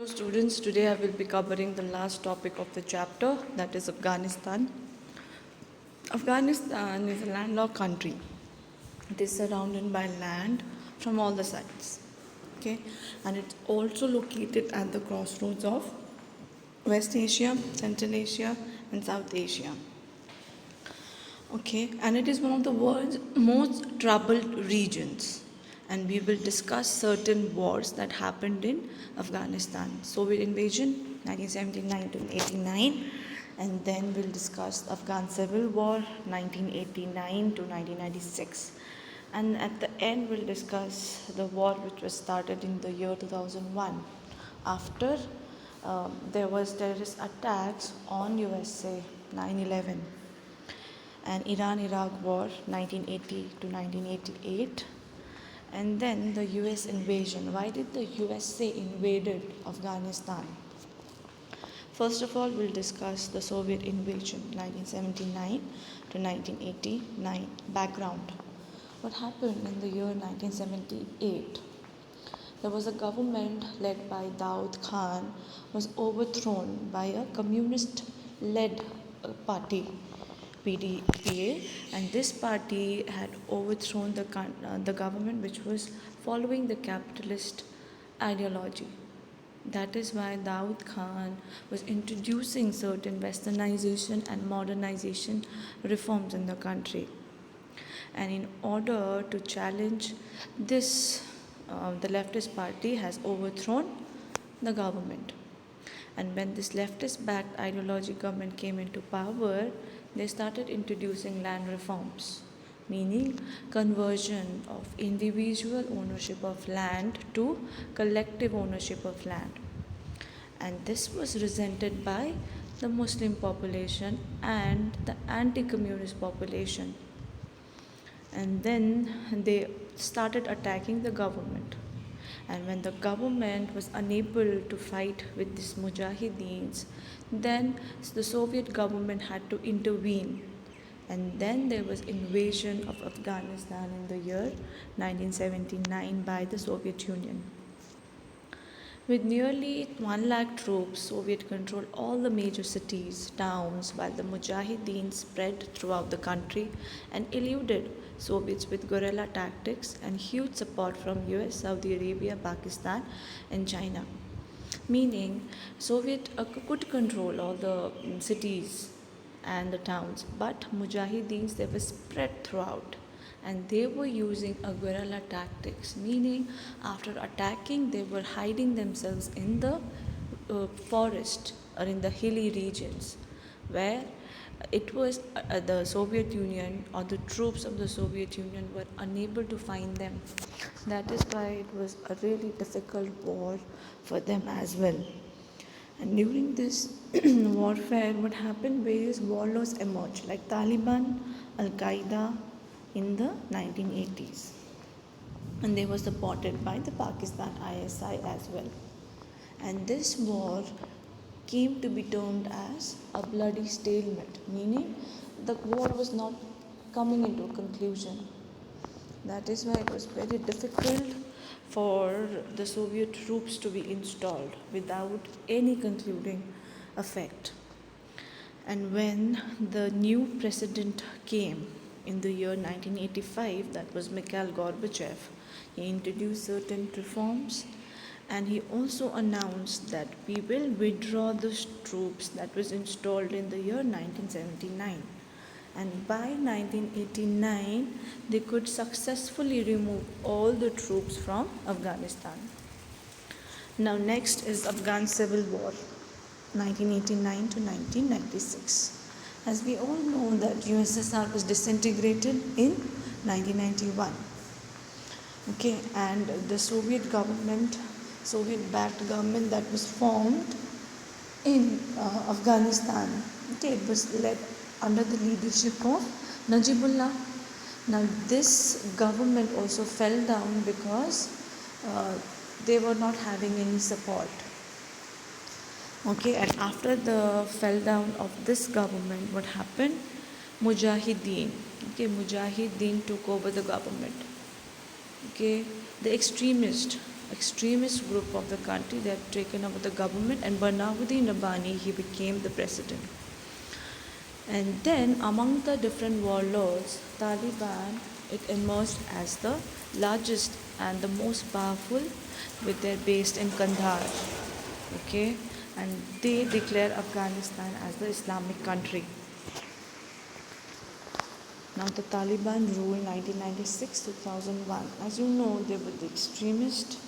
Hello students, today I will be covering the last topic of the chapter, that is Afghanistan. Afghanistan is a landlocked country. It is surrounded by land from all the sides. Okay, and it's also located at the crossroads of West Asia, Central Asia, and South Asia. Okay, and it is one of the world's most troubled regions. And we will discuss certain wars that happened in Afghanistan. Soviet invasion, 1979 to 89, and then we'll discuss Afghan Civil War, 1989 to 1996. And at the end, we'll discuss the war which was started in the year 2001 after there was terrorist attacks on USA, 9/11, and Iran-Iraq War 1980 to 1988, and then the US invasion. Why did the USA invaded Afghanistan? First of all, we'll discuss the Soviet invasion 1979 to 1989 background. What happened in the year 1978? There was a government led by Daud Khan was overthrown by a communist-led party, PDPA, and this party had overthrown the government which was following the capitalist ideology. That is why Daud Khan was introducing certain westernization and modernization reforms in the country. And in order to challenge this, the leftist party has overthrown the government. And when this leftist backed ideology government came into power, they started introducing land reforms, meaning conversion of individual ownership of land to collective ownership of land. And this was resented by the Muslim population and the anti-communist population. And then they started attacking the government. And when the government was unable to fight with these mujahideens, then the Soviet government had to intervene. And then there was invasion of Afghanistan in the year 1979 by the Soviet Union. With nearly 1 lakh troops, Soviet controlled all the major cities, towns, while the Mujahideen spread throughout the country and eluded Soviets with guerrilla tactics and huge support from US, Saudi Arabia, Pakistan, and China. Meaning, Soviet could control all the cities and the towns, but Mujahideens, they were spread throughout, and they were using a guerrilla tactics, meaning after attacking they were hiding themselves in the forest or in the hilly regions where it was the Soviet Union or the troops of the Soviet Union were unable to find them. That is why it was a really difficult war for them as well. And during this warfare, what happened? Various warlords emerged, like Taliban, Al Qaeda, in the 1980s. And they were supported by the Pakistan ISI as well. And this war came to be termed as a bloody stalemate, meaning the war was not coming into a conclusion. That is why it was very difficult for the Soviet troops to be installed without any concluding effect. And when the new president came in the year 1985, that was Mikhail Gorbachev, he introduced certain reforms, and he also announced that we will withdraw the troops that was installed in the year 1979. And by 1989, they could successfully remove all the troops from Afghanistan. Now next is Afghan Civil War, 1989 to 1996. As we all know that USSR was disintegrated in 1991. Okay, and the Soviet government, Soviet-backed government that was formed in Afghanistan, okay, it was led under the leadership of Najibullah. Now this government also fell down because they were not having any support. Okay, and after the fell down of this government, what happened? Mujahideen took over the government. Okay, the extremists extremist group of the country. They have taken over the government, and Barnabuddin Rabbani, he became the president. And then among the different warlords, Taliban, it emerged as the largest and the most powerful, with their based in Kandahar. Okay, and they declare Afghanistan as the Islamic country. Now the Taliban ruled 1996 2001. As you know, they were the extremists,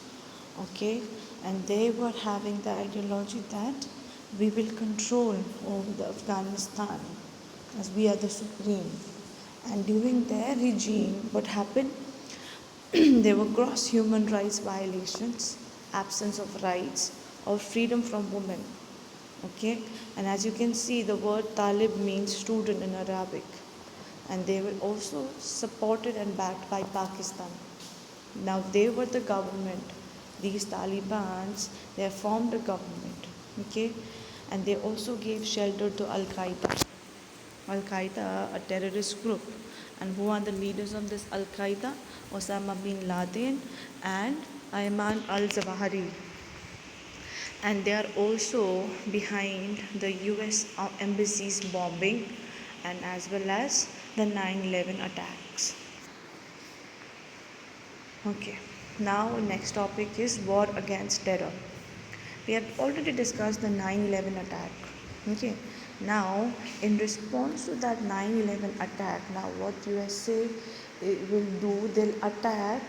okay, and they were having the ideology that we will control over the Afghanistan as we are the supreme. And during their regime, what happened? There were gross human rights violations, absence of rights, or freedom from women. Okay, and as you can see, the word Talib means student in Arabic, and they were also supported and backed by Pakistan. Now they were the government. These Talibans, they formed a government. Okay, and they also gave shelter to Al Qaeda. Al Qaeda, a terrorist group. And who are the leaders of this Al Qaeda? Osama bin Laden and Ayman al Zawahiri. And they are also behind the US embassy's bombing and as well as the 9/11 attacks. Okay, now next topic is war against terror. We have already discussed the 9/11 attack. Okay, now in response to that 9/11 attack, now what USA will do, they'll attack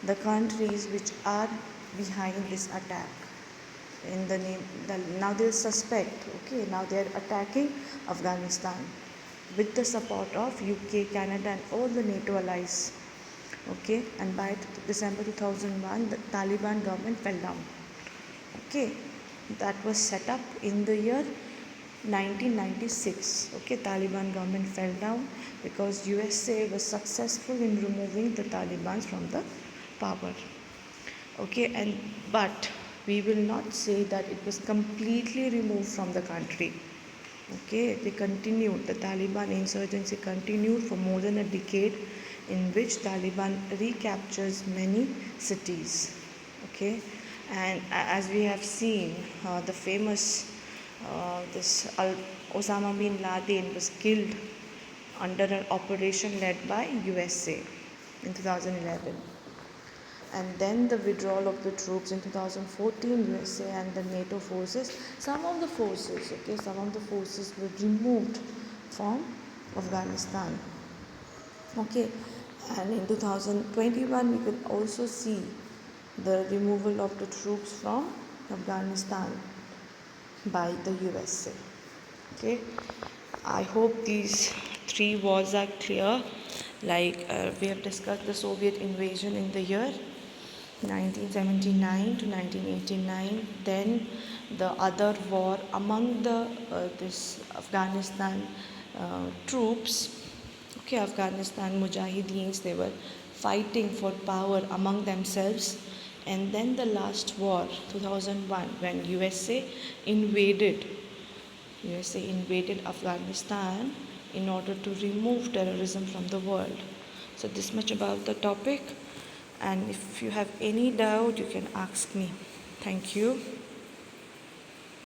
the countries which are behind this attack. In the name, now they'll suspect. Okay, now they're attacking Afghanistan with the support of UK, Canada, and all the NATO allies. Okay, and by December 2001, the Taliban government fell down. Okay, that was set up in the year 1996. Okay, Taliban government fell down because USA was successful in removing the Taliban from the power. Okay, and but we will not say that it was completely removed from the country. Okay, they continued, the Taliban insurgency continued for more than a decade, in which Taliban recaptures many cities. Okay, and as we have seen, the famous Osama bin Laden was killed under an operation led by USA in 2011. And then the withdrawal of the troops in 2014, USA and the NATO forces, some of the forces were removed from Afghanistan. Okay, and in 2021 we can also see the removal of the troops from Afghanistan by the USA. Okay, I hope these three wars are clear. Like we have discussed the Soviet invasion in the year 1979 to 1989. Then the other war among the this Afghanistan troops. Okay, Afghanistan Mujahideens, they were fighting for power among themselves. And then the last war, 2001, when USA invaded Afghanistan in order to remove terrorism from the world. So this much about the topic, and if you have any doubt you can ask me. Thank you.